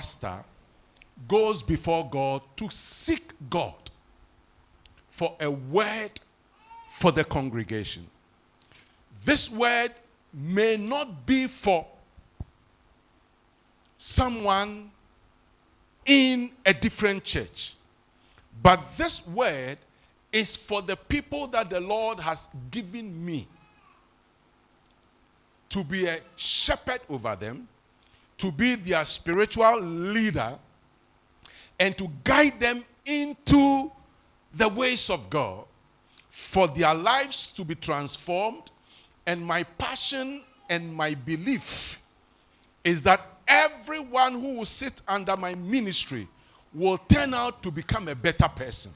pastor goes before God to seek God for a word for the congregation. This word may not be for someone in a different church, but this word is for the people that the Lord has given me to be a shepherd over them, to be their spiritual leader, and to guide them into the ways of God, for their lives to be transformed. And my passion and my belief is that everyone who will sit under my ministry will turn out to become a better person.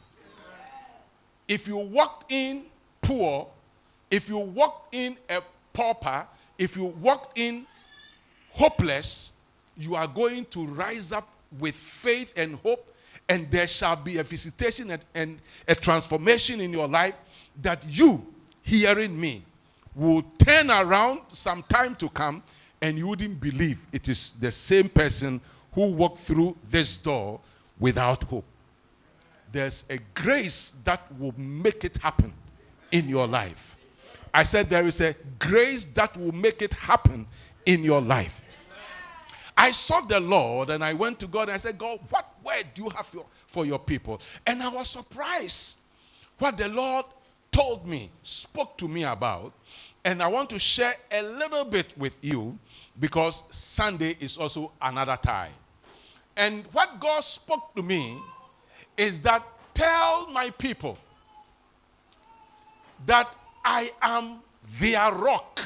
If you walked in poor, if you walked in a pauper, if you walked in hopeless, you are going to rise up with faith and hope, and there shall be a visitation and a transformation in your life that you, hearing me, will turn around some time to come, and you wouldn't believe it is the same person who walked through this door without hope. There's a grace that will make it happen in your life. I said there is a grace that will make it happen in your life. I sought the Lord and I went to God and I said, God, what word do you have for your people? And I was surprised what the Lord told me, spoke to me about. And I want to share a little bit with you because Sunday is also another time. And what God spoke to me is that tell my people that I am their rock.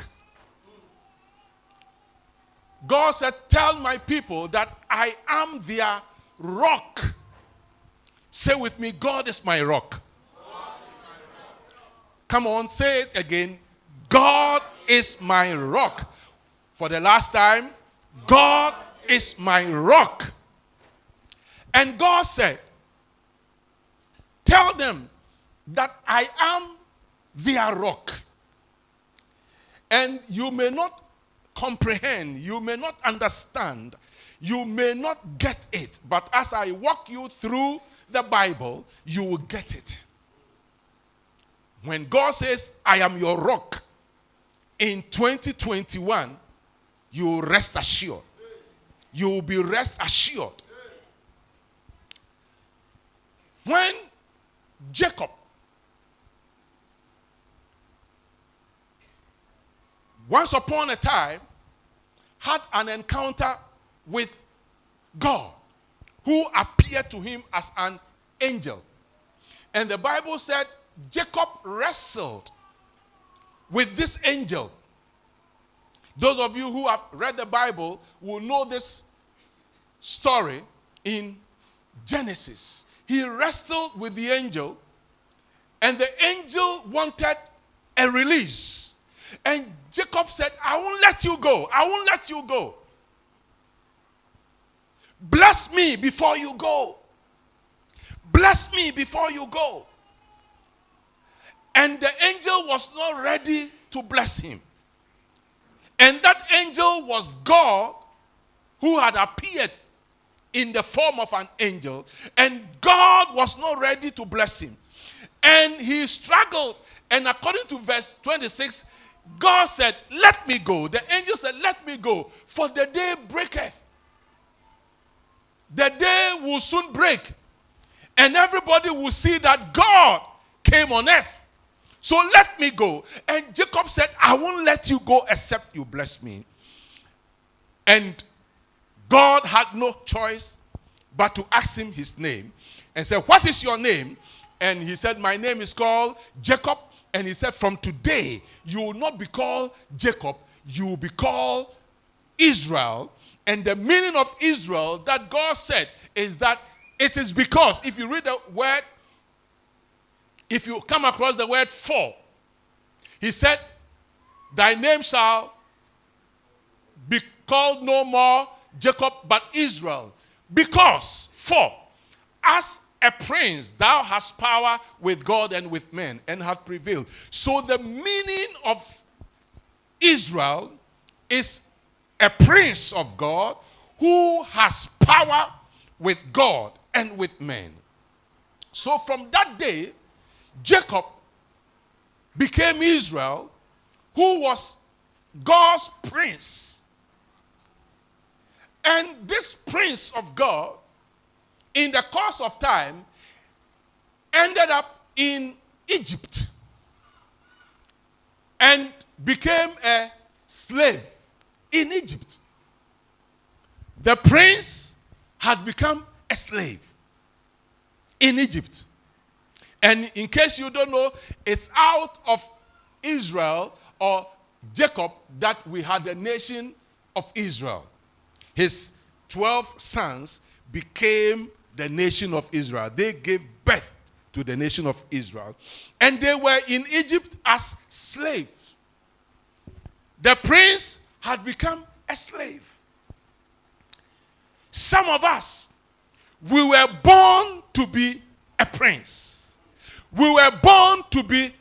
God said, tell my people that I am their rock. Say with me, God is my rock. Come on, say it again. God is my rock. For the last time, God is my rock. And God said, tell them that I am their rock. And you may not comprehend, you may not understand, you may not get it, but as I walk you through the Bible, you will get it. When God says, I am your rock, in 2021, you will rest assured. You will be rest assured. When Jacob once upon a time had an encounter with God, who appeared to him as an angel. And the Bible said Jacob wrestled with this angel. Those of you who have read the Bible will know this story in Genesis. He wrestled with the angel, and the angel wanted a release. And Jacob said, I won't let you go. I won't let you go. Bless me before you go. Bless me before you go. And the angel was not ready to bless him. And that angel was God, who had appeared in the form of an angel. And God was not ready to bless him. And he struggled. And according to verse 26, God said, let me go. The angel said, let me go, for the day breaketh. The day will soon break. And everybody will see that God came on earth. So let me go. And Jacob said, I won't let you go except you bless me. And God had no choice but to ask him his name. And said, what is your name? And he said, my name is called Jacob. And he said, from today, you will not be called Jacob, you will be called Israel. And the meaning of Israel that God said is that it is because, if you read the word, if you come across the word for, he said, thy name shall be called no more Jacob, but Israel. Because, for, as a prince, thou hast power with God and with men, and hast prevailed. So the meaning of Israel is a prince of God who has power with God and with men. So from that day, Jacob became Israel, who was God's prince. And this prince of God, in the course of time, ended up in Egypt and became a slave in Egypt. The prince had become a slave in Egypt. And in case you don't know, it's out of Israel or Jacob that we had the nation of Israel. His 12 sons became the nation of Israel. They gave birth to the nation of Israel. And they were in Egypt as slaves. The prince had become a slave. Some of us, we were born to be a prince. We were born to be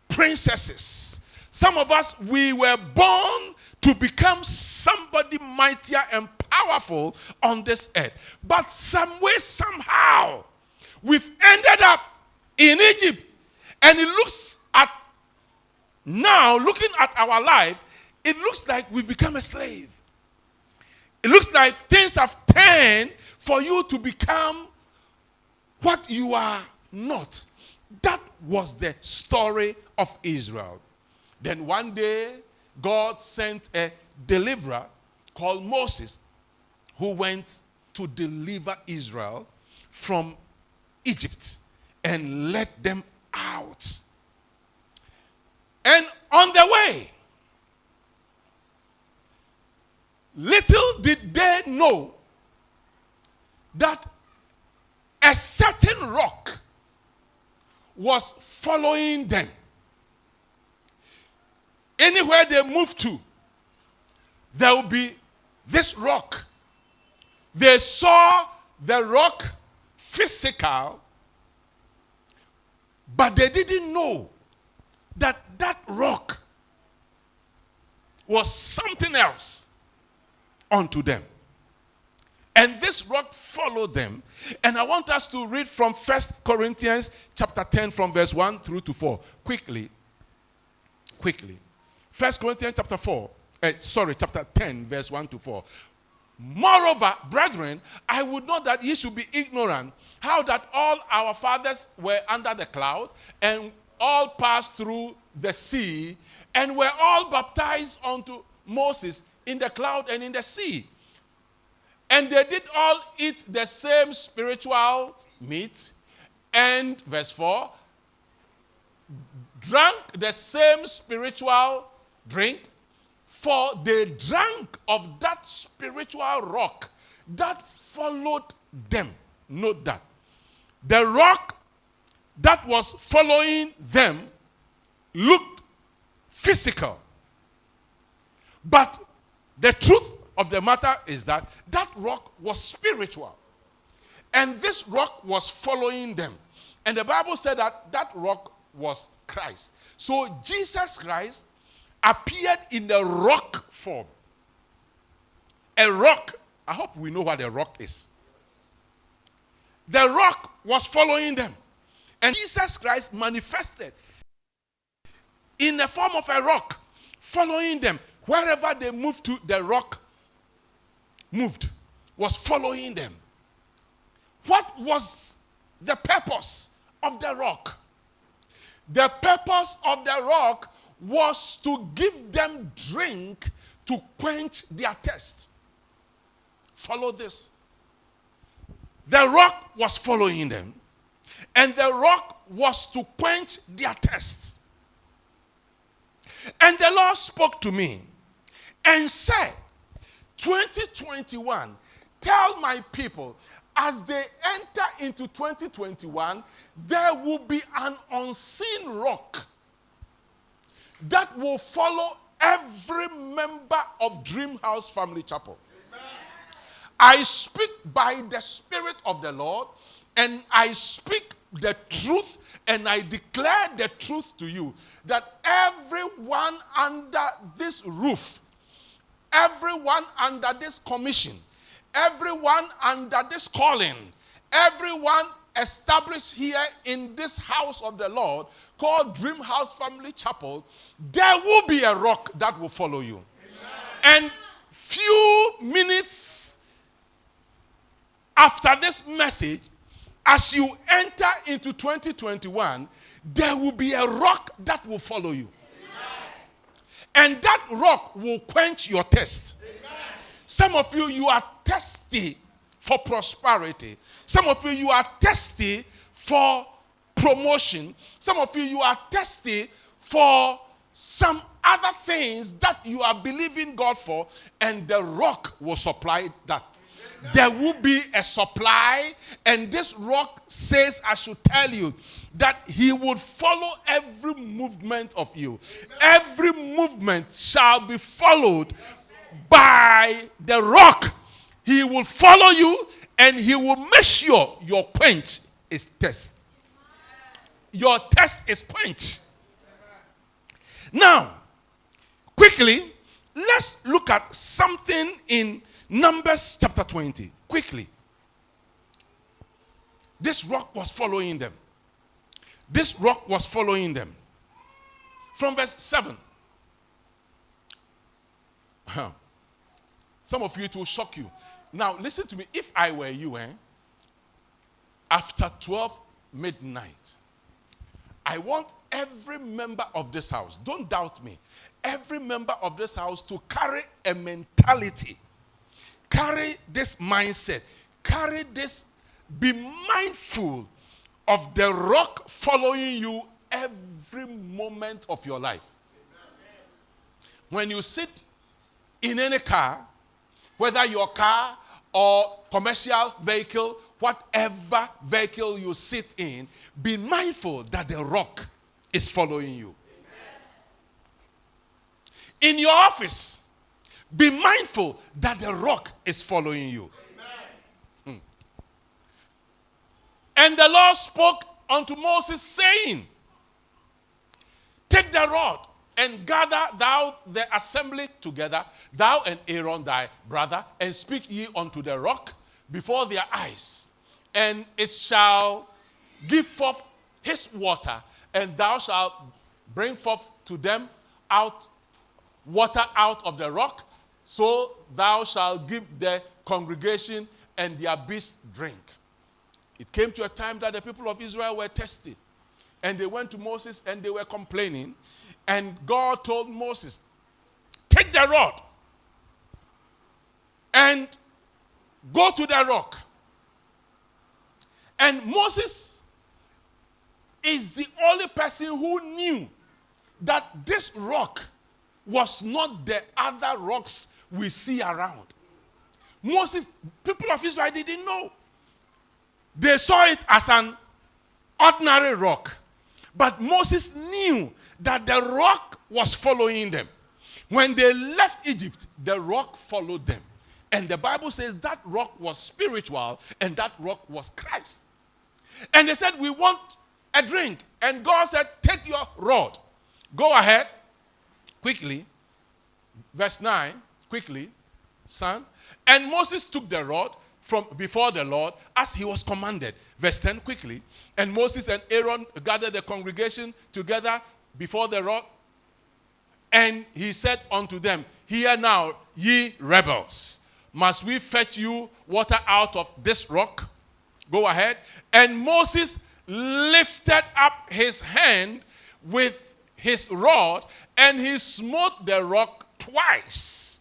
princesses. Some of us, we were born to become somebody mightier and powerful on this earth. But some way, somehow, we've ended up in Egypt. And it looks at, now, looking at our life, it looks like we've become a slave. It looks like things have turned for you to become what you are not. That was the story of Israel. Then one day, God sent a deliverer called Moses, who went to deliver Israel from Egypt and led them out. And on the way, little did they know that a certain rock was following them. Anywhere they moved to, there will be this rock. They saw the rock physical, but they didn't know that that rock was something else unto them. And this rock followed them. And I want us to read from 1 Corinthians chapter 10 from verse 1 through to 4. Quickly. 1 Corinthians chapter 10 verse 1 to 4. Moreover, brethren, I would not that ye should be ignorant how that all our fathers were under the cloud and all passed through the sea and were all baptized unto Moses in the cloud and in the sea. And they did all eat the same spiritual meat, and verse 4, drank the same spiritual drink, for they drank of that spiritual rock that followed them. Note that. The rock that was following them looked physical. But the truth of the matter is that that rock was spiritual. And this rock was following them. And the Bible said that that rock was Christ. So Jesus Christ appeared in the rock form. A rock. I hope we know what a rock is. The rock was following them. And Jesus Christ manifested in the form of a rock, following them. Wherever they moved to, the rock moved, was following them. What was the purpose of the rock? The purpose of the rock was to give them drink to quench their thirst. Follow this. The rock was following them, and the rock was to quench their thirst. And the Lord spoke to me and said, 2021, tell my people, as they enter into 2021, there will be an unseen rock that will follow every member of Dream House Family Chapel. Amen. I speak by the Spirit of the Lord, and I speak the truth, and I declare the truth to you, that everyone under this roof, everyone under this commission, everyone under this calling, everyone established here in this house of the Lord called Dream House Family Chapel, there will be a rock that will follow you. Amen. And few minutes after this message, as you enter into 2021, there will be a rock that will follow you. Amen. And that rock will quench your thirst. Amen. Some of you, you are thirsty for prosperity. Some of you, you are thirsty for promotion. Some of you, you are thirsty for some other things that you are believing God for, and the rock will supply that. There will be a supply, and this rock says, I should tell you, that he would follow every movement of you. Every movement shall be followed by the rock. He will follow you, and he will make sure your quench is thirst. Your thirst is quenched. Now, quickly, let's look at something in Numbers chapter 20. Quickly. This rock was following them. This rock was following them. From verse 7. Some of you, it will shock you. Now, listen to me. If I were you, after 12 midnight, I want every member of this house, don't doubt me, every member of this house to carry a mentality, carry this mindset, carry this, be mindful of the rock following you every moment of your life. When you sit in any car, whether your car or commercial vehicle, whatever vehicle you sit in, be mindful that the rock is following you. Amen. In your office, be mindful that the rock is following you. And the Lord spoke unto Moses, saying, take the rod and gather thou the assembly together, thou and Aaron thy brother, and speak ye unto the rock before their eyes. And it shall give forth his water, and thou shalt bring forth to them out water out of the rock, so thou shalt give the congregation and their beasts drink. It came to a time that the people of Israel were thirsty, and they went to Moses and they were complaining, and God told Moses, take the rod and go to the rock. And Moses is the only person who knew that this rock was not the other rocks we see around. Moses, people of Israel didn't know. They saw it as an ordinary rock. But Moses knew that the rock was following them. When they left Egypt, the rock followed them. And the Bible says that rock was spiritual, and that rock was Christ. And they said, we want a drink. And God said, take your rod. Go ahead. Quickly. Verse 9. Quickly, son. And Moses took the rod from before the Lord as he was commanded. Verse 10, quickly. And Moses and Aaron gathered the congregation together before the rod. And he said unto them, hear now, ye rebels, must we fetch you water out of this rock? Go ahead. And Moses lifted up his hand with his rod, and he smote the rock twice.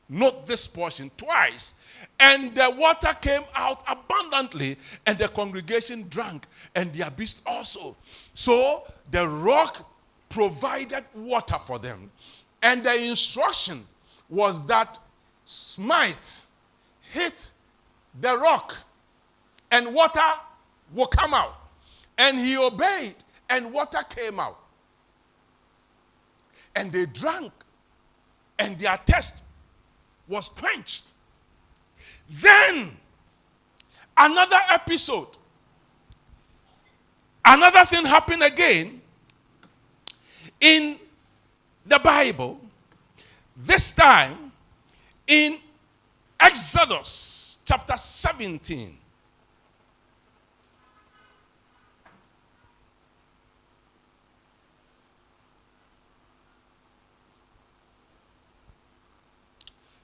Note this portion, twice. And the water came out abundantly, and the congregation drank, and their beasts also. So the rock provided water for them. And the instruction was that smite, hit the rock, and water will come out. And he obeyed, and water came out. And they drank, and their thirst was quenched. Then, another episode. Another thing happened again in the Bible. This time in Exodus chapter 17.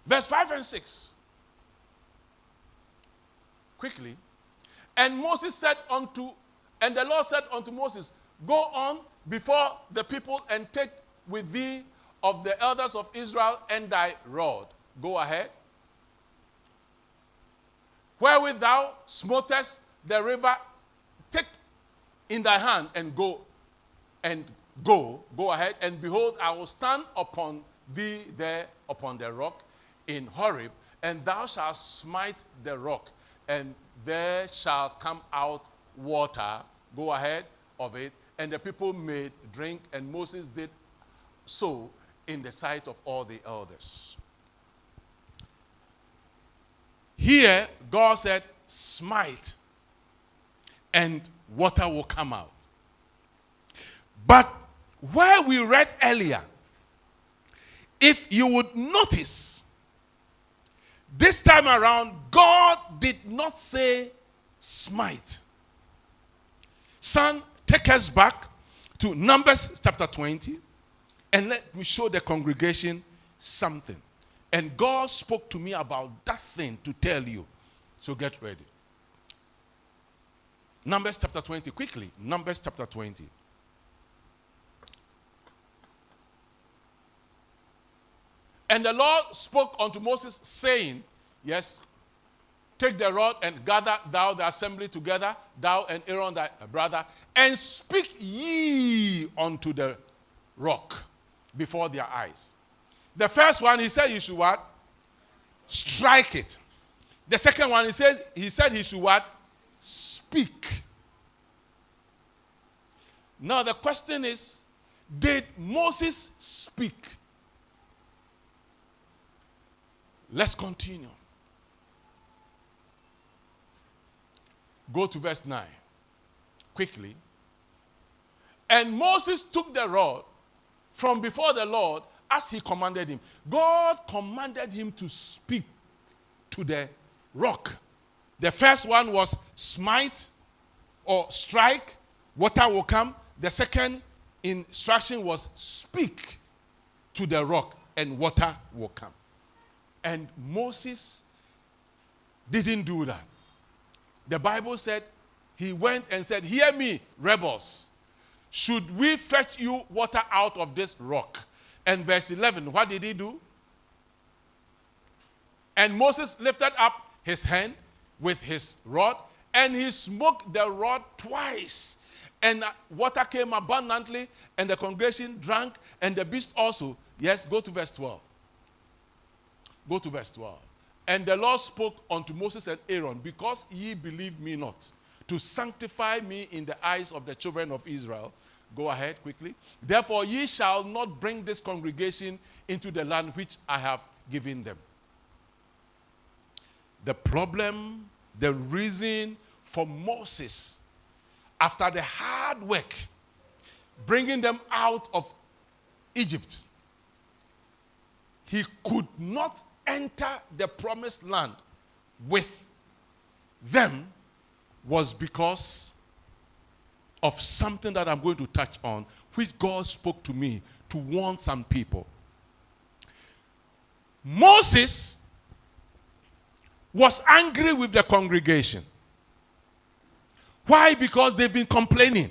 Verse 5 and 6. Quickly. And Moses said and the Lord said unto Moses, go on before the people and take with thee of the elders of Israel and thy rod. Go ahead. Wherewith thou smotest the river, take in thy hand and go. Go ahead. And behold, I will stand upon thee there upon the rock in Horeb, and thou shalt smite the rock, and there shall come out water. Go ahead of it. And the people made drink, and Moses did so in the sight of all the elders. Here, God said, smite, and water will come out. But where we read earlier, if you would notice, this time around, God did not say smite. Son, take us back to Numbers chapter 20, and let me show the congregation something. And God spoke to me about that thing to tell you. So get ready. Numbers chapter 20, quickly. Numbers chapter 20. And the Lord spoke unto Moses, saying, yes, take the rod and gather thou the assembly together, thou and Aaron thy brother, and speak ye unto the rock before their eyes. The first one, he said you should what? Strike it. The second one, he said he should what? Speak. Now the question is, did Moses speak? Let's continue. Go to verse 9. Quickly. And Moses took the rod from before the Lord as he commanded him. God commanded him to speak to the rock. The first one was smite or strike, water will come. The second instruction was speak to the rock and water will come. And Moses didn't do that. The Bible said he went and said, hear me, rebels. Should we fetch you water out of this rock? And verse 11, what did he do? And Moses lifted up his hand with his rod, and he smote the rod twice. And water came abundantly, and the congregation drank, and the beast also. Yes, go to verse 12. Go to verse 12. And the Lord spoke unto Moses and Aaron, because ye believe me not, to sanctify me in the eyes of the children of Israel. Go ahead quickly. Therefore ye shall not bring this congregation into the land which I have given them. The problem, the reason for Moses, after the hard work, bringing them out of Egypt, he could not enter the promised land with them, was because of something that I'm going to touch on, which God spoke to me to warn some people. Moses was angry with the congregation. Why? Because they've been complaining.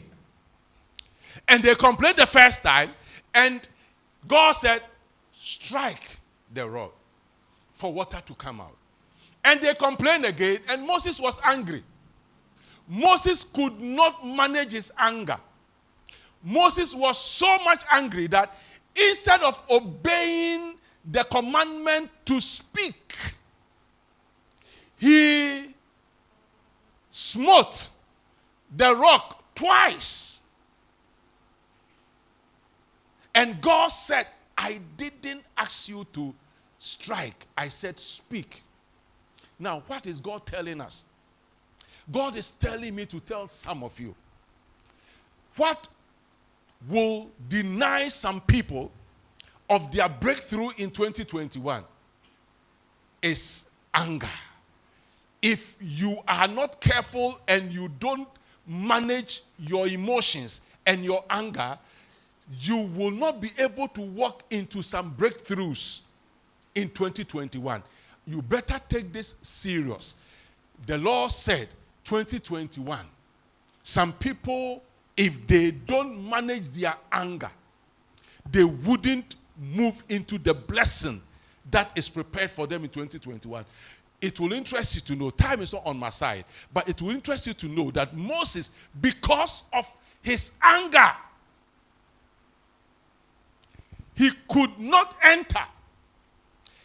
And they complained the first time, and God said, strike the rod for water to come out. And they complained again, and Moses was angry. Moses could not manage his anger. Moses was so much angry that instead of obeying the commandment to speak, he smote the rock twice. And God said, I didn't ask you to strike. I said speak. Now, what is God telling us? God is telling me to tell some of you, what will deny some people of their breakthrough in 2021 is anger. if you are not careful and you don't manage your emotions and your anger, you will not be able to walk into some breakthroughs in 2021. You better take this serious. The Lord said 2021, some people, if they don't manage their anger, they wouldn't move into the blessing that is prepared for them in 2021. It will interest you to know, time is not on my side, but it will interest you to know that Moses, because of his anger, he could not enter.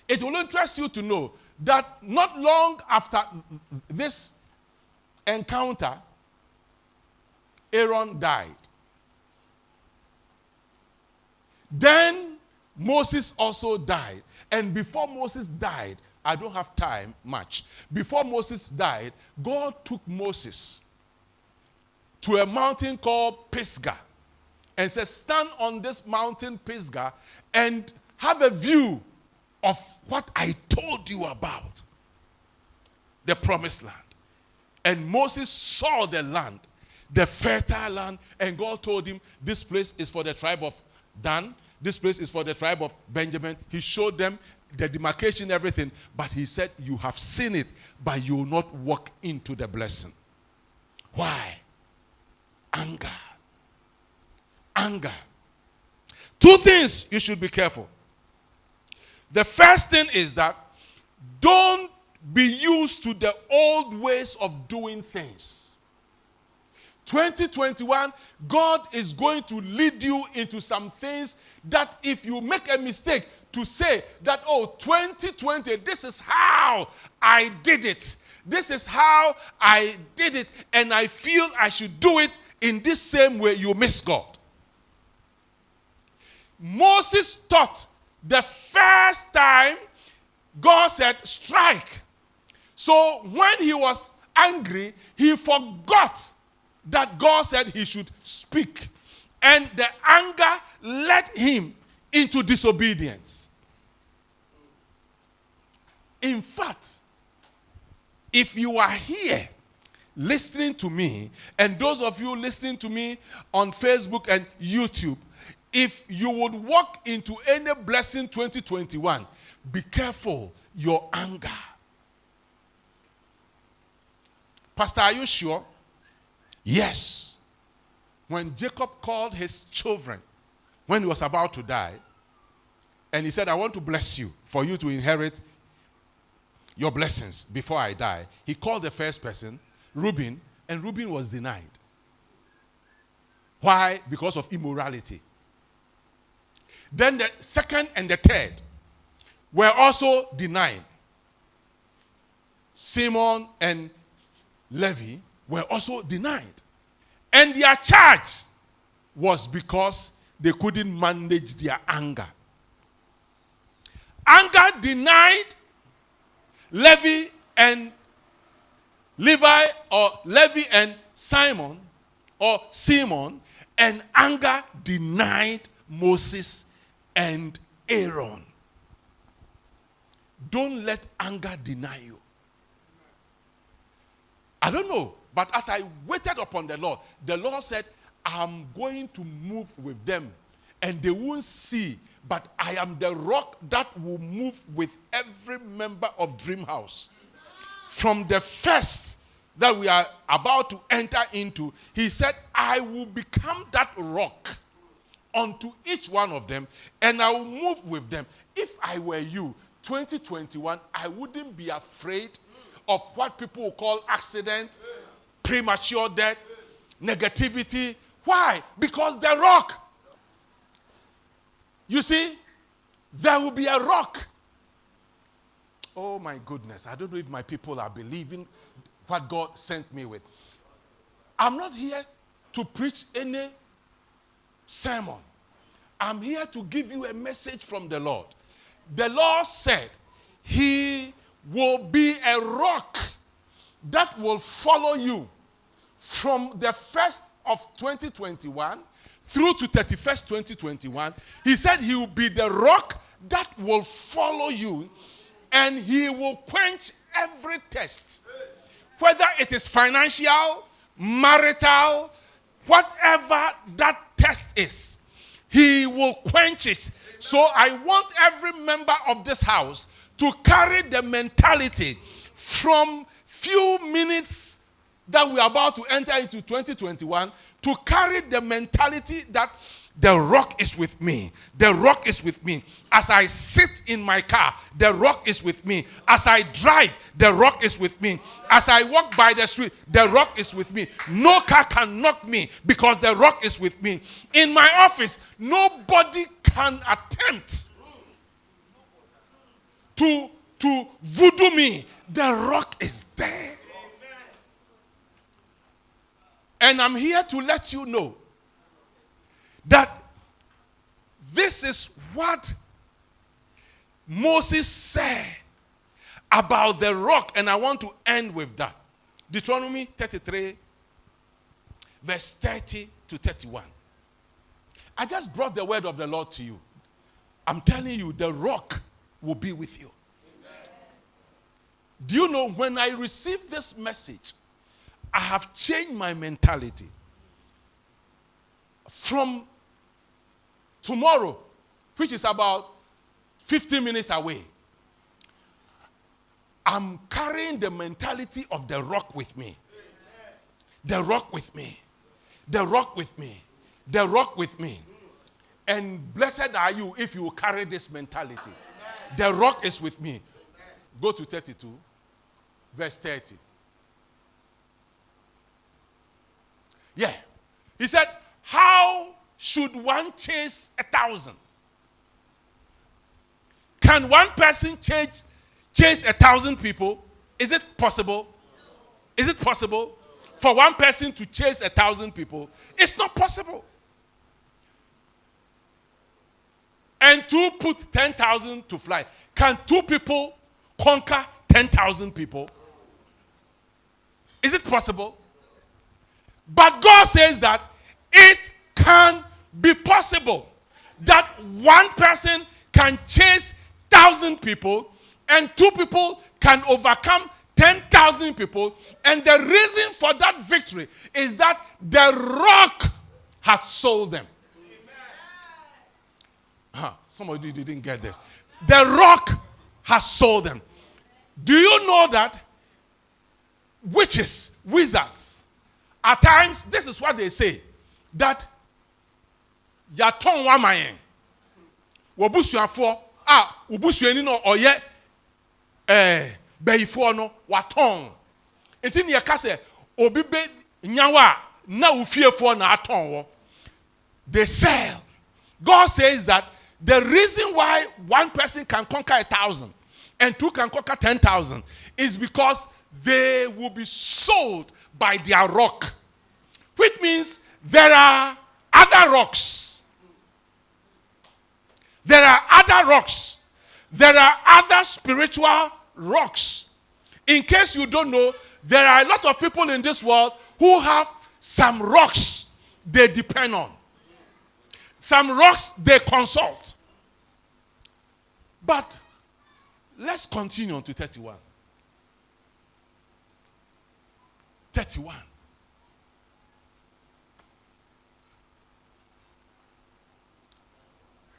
It will interest you to know that not long after this encounter, Aaron died. Then Moses also died. And before Moses died, I don't have time much. Before Moses died, God took Moses to a mountain called Pisgah and said, stand on this mountain Pisgah and have a view of what I told you about, the promised land. And Moses saw the land, the fertile land, and God told him, this place is for the tribe of Dan, this place is for the tribe of Benjamin. He showed them the demarcation, everything, but he said, you have seen it, but you will not walk into the blessing. Why? Anger. Anger. Two things you should be careful. The first thing is that don't be used to the old ways of doing things. 2021, God is going to lead you into some things that if you make a mistake to say that, oh, 2020, this is how I did it. This is how I did it, and I feel I should do it in this same way, you miss God. Moses thought the first time God said, strike. So when he was angry, he forgot that God said he should speak. And the anger led him into disobedience. In fact, if you are here listening to me, and those of you listening to me on Facebook and YouTube, if you would walk into any blessing 2021, be careful your anger. Pastor, are you sure? Yes. When Jacob called his children when he was about to die, and he said, I want to bless you for you to inherit your blessings before I die. He called the first person, Reuben, and Reuben was denied. Why? Because of immorality. Then the second and the third were also denied. Simon and Levi were also denied. And their charge was because they couldn't manage their anger. Anger denied Levi and Levi, or Levi and Simon, or Simon, and anger denied Moses and Aaron. Don't let anger deny you. I don't know, but as I waited upon the Lord said, I'm going to move with them, and they won't see, but I am the rock that will move with every member of Dream House. From the first that we are about to enter into, he said, I will become that rock unto each one of them, and I will move with them. If I were you, 2021, I wouldn't be afraid of what people will call accident, premature death, negativity. Why? Because the rock. You see, there will be a rock. Oh my goodness, I don't know if my people are believing what God sent me with. I'm not here to preach any sermon. I'm here to give you a message from the Lord. The Lord said he will be a rock that will follow you from the 1st of 2021 through to 31st 2021. He said he will be the rock that will follow you, and he will quench every test, whether it is financial, marital, whatever that test is, he will quench it. So I want every member of this house to carry the mentality from few minutes that we are about to enter into 2021, to carry the mentality that the rock is with me. The rock is with me. As I sit in my car, the rock is with me. As I drive, the rock is with me. As I walk by the street, the rock is with me. No car can knock me because the rock is with me. In my office, nobody can attempt to voodoo me. The rock is there. And I'm here to let you know that this is what Moses said about the rock. And I want to end with that. Deuteronomy 33, verse 30 to 31. I just brought the word of the Lord to you. I'm telling you, the rock will be with you. Amen. Do you know, when I received this message, I have changed my mentality. From tomorrow, which is about 15 minutes away, I'm carrying the mentality of the rock with me. The rock with me. The rock with me. The rock with me. And blessed are you if you carry this mentality. The rock is with me. Go to 32, verse 30. Yeah. He said, how should one chase 1,000? Can one person chase 1,000 people? Is it possible? Is it possible for one person to chase 1,000 people? It's not possible. And to put 10,000 to fly. Can two people conquer 10,000 people? Is it possible? But God says that it can be possible that one person can chase 1,000 people and two people can overcome 10,000 people. And the reason for that victory is that the rock has sold them. Some of you didn't get this. The rock has sold them. Do you know that witches, wizards, at times, this is what they say, that yaton wa mayen wobusuafo wobusuani no oye bayifo no waton enti ne yeka se obi be nyawa na ufiefo na aton wo. They sell. God says that the reason why one person can conquer 1,000 and two can conquer 10,000 is because they will be sold by their rock. Which means there are other rocks. There are other rocks. There are other spiritual rocks. In case you don't know, there are a lot of people in this world who have some rocks they depend on. Some rocks they consult. But let's continue on to 31. 31.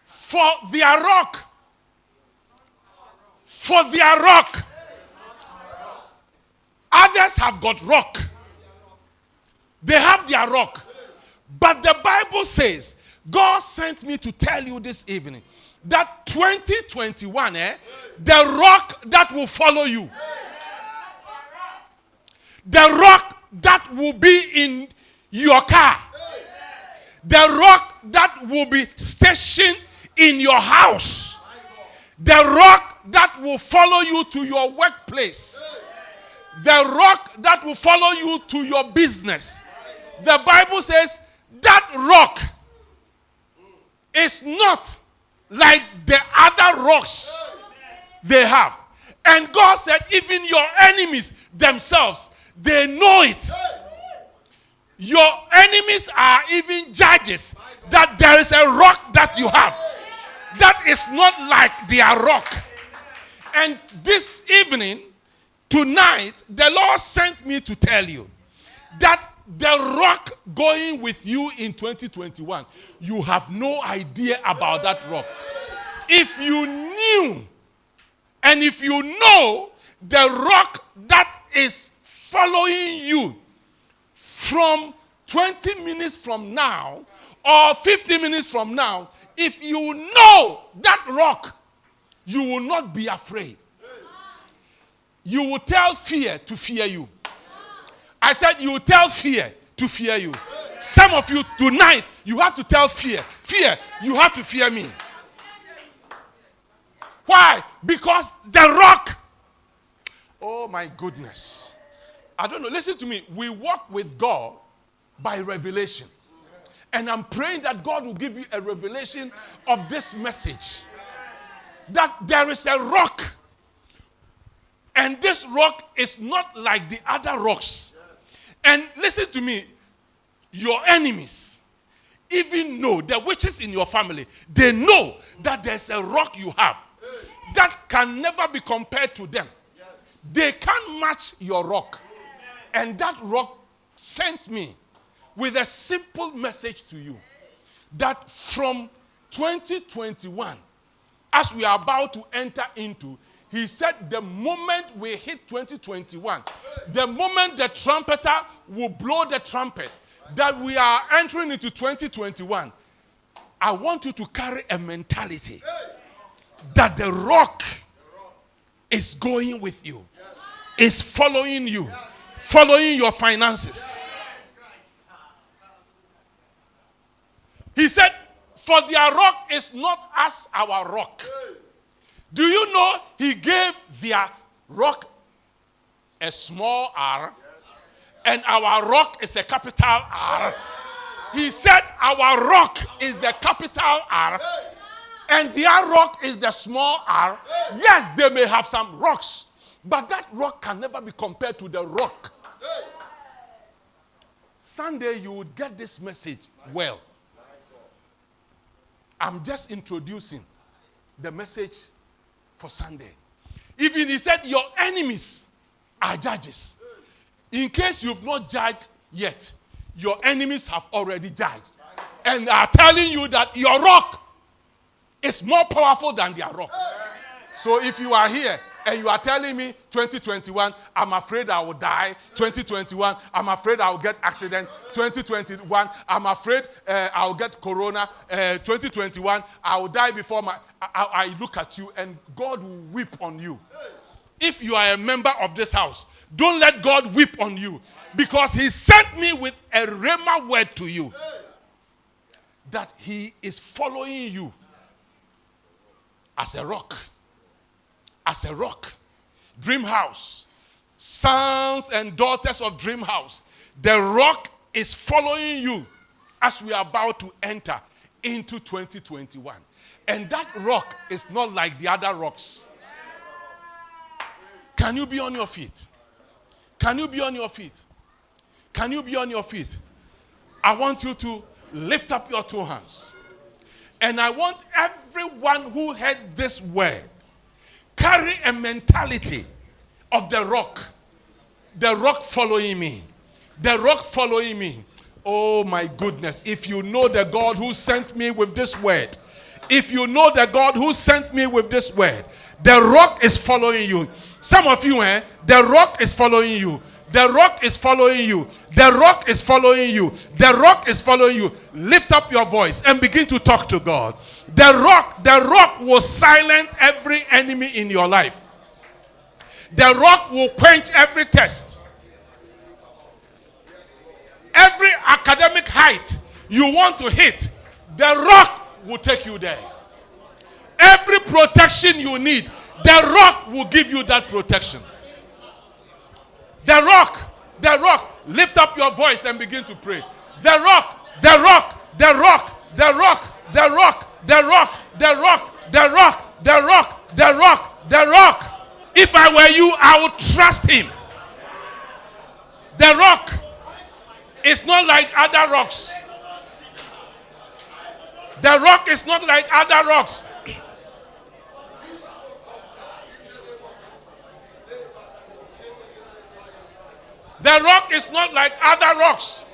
For their rock. For their rock. Others have got rock. They have their rock. But the Bible says, God sent me to tell you this evening that 2021, the rock that will follow you, the rock that will be in your car, the rock that will be stationed in your house, the rock that will follow you to your workplace, the rock that will follow you to your business. The Bible says that rock is not like the other rocks they have. And God said, even your enemies themselves, they know it. Your enemies are even judges that there is a rock that you have that is not like their rock. And this evening, Tonight, the Lord sent me to tell you that the rock going with you in 2021, you have no idea about that rock. If you knew and if you know the rock that is following you from 20 minutes from now or 50 minutes from now, if you know that rock, you will not be afraid. You will tell fear to fear you. I said you will tell fear to fear you. Some of you tonight, you have to tell fear, you have to fear me. Why? Because the rock, oh my goodness. I don't know, listen to me. We walk with God by revelation. And I'm praying that God will give you a revelation of this message. That there is a rock. And this rock is not like the other rocks. And listen to me, your enemies even know, the witches in your family, they know that there's a rock you have that can never be compared to them. They can't match your rock. And that rock sent me with a simple message to you that from 2021, as we are about to enter into, he said the moment we hit 2021, the moment the trumpeter will blow the trumpet, that we are entering into 2021, I want you to carry a mentality that the rock is going with you, is following you, following your finances. He said, for their rock is not as our rock. Do you know he gave their rock a small r and our rock is a capital R? He said our rock is the capital R and their rock is the small r. Yes, they may have some rocks, but that rock can never be compared to the rock. Sunday you would get this message well. I'm just introducing the message for Sunday. Even he said your enemies are judges. In case you've not judged yet, your enemies have already judged. And are telling you that your rock is more powerful than their rock. So if you are here and you are telling me 2021, I'm afraid I will die. 2021, I'm afraid I will get accident. 2021, I'm afraid I will get corona. 2021, I will die before I look at you and God will weep on you. If you are a member of this house, don't let God weep on you, because he sent me with a rhema word to you that he is following you as a rock. As a rock. Dream House. Sons and daughters of Dream House. The rock is following you as we are about to enter into 2021. And that rock is not like the other rocks. Can you be on your feet? Can you be on your feet? Can you be on your feet? I want you to lift up your two hands. And I want everyone who heard this word carry a mentality of the rock following me, the rock following me. Oh my goodness, if you know the God who sent me with this word, if you know the God who sent me with this word, the rock is following you. Some of you, the rock is following you. The rock is following you. The rock is following you. The rock is following you. Lift up your voice and begin to talk to God. The rock will silence every enemy in your life. The rock will quench every test. Every academic height you want to hit, the rock will take you there. Every protection you need, the rock will give you that protection. The rock, lift up your voice and begin to pray. The rock, the rock, the rock, the rock, the rock, the rock, the rock, the rock, the rock, the rock, the rock. If I were you, I would trust him. The rock is not like other rocks. The rock is not like other rocks. The rock is not like other rocks.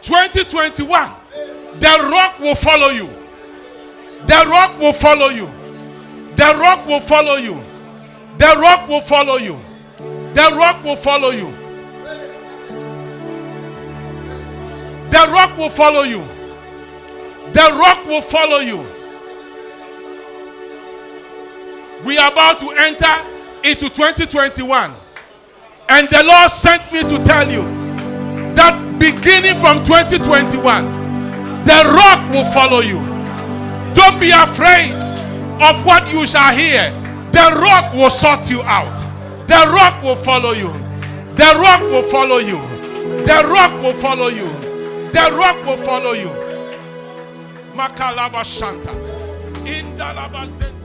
2021, the rock will follow you. The rock will follow you. The rock will follow you. The rock will follow you. The rock will follow you. The rock will follow you. The rock will follow you. We are about to enter into 2021. And the Lord sent me to tell you that beginning from 2021, the rock will follow you. Don't be afraid of what you shall hear. The rock will sort you out. The rock will follow you. The rock will follow you. The rock will follow you. The rock will follow you. Makalaba Shanta. Indalaba Zenda.